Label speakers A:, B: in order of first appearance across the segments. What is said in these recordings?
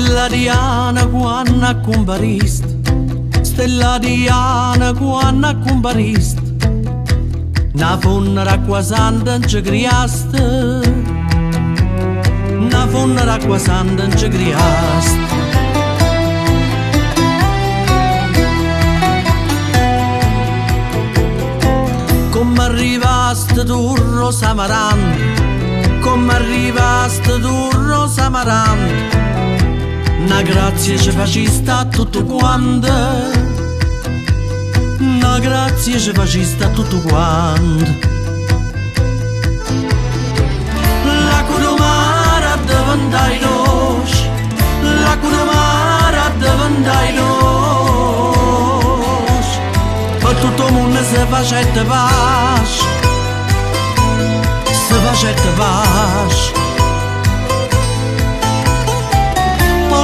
A: Stella Diana quando comparist, Stella Diana quando comparist, na fonna d'acqua santa non ci criaste, na fonna d'acqua santa non ci criaste. Come arrivaste tu rosa marante, come arrivaste tu rosa marante, una grazia ci faciste a tutto quanto, una grazia ci faciste a tutto quanto. L'acqua del mare diventai dolce, l'acqua del mare diventai dolce, per tutto il mondo si facette pace, si facette pace.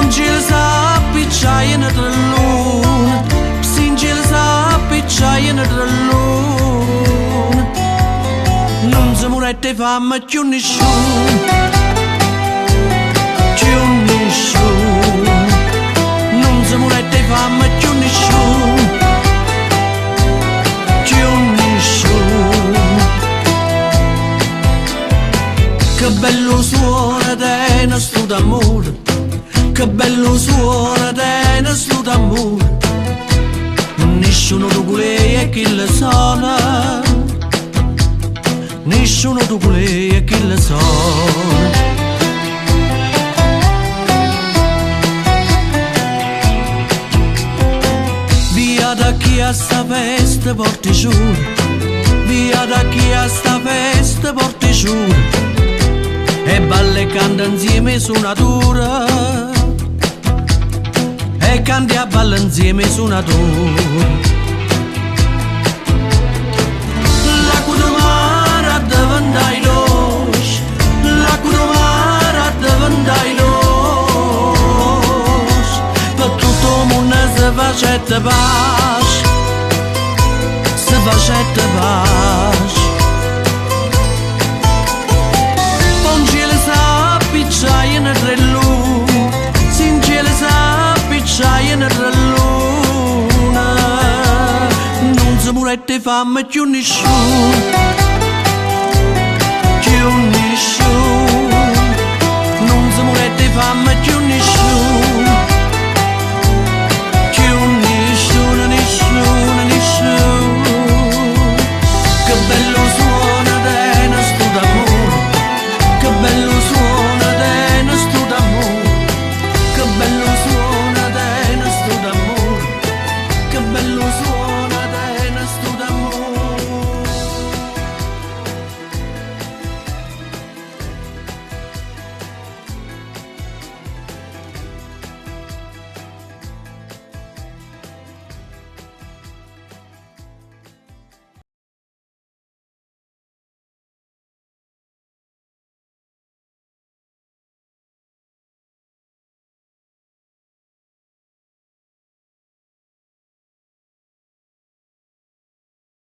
A: Un cielo s'appicciaia in tre lune, sin cielo s'appicciaia in tre lune, non si morette fame più nessuno, più nessuno, non si morette fame più nessuno, più nessuno. Che bello suona di nostro d'amore, che bello suona di nostro d'amore, nessuno tu lei e chi le suona, nessuno tu lei e chi le suona. Via da chi a sta festa porti giuro, via da chi a sta festa porti giuro, e balla e canta insieme su natura, e canti a balla insieme su natura. L'acqua del mare diventai dolce, l'acqua del mare diventai dolce, per tutto il mondo si facette pace, si facette pace. Un cielo s'appicciaia in tre lune, sin cielo s'appicciaia in tre lune, non si morette fame più nessuno.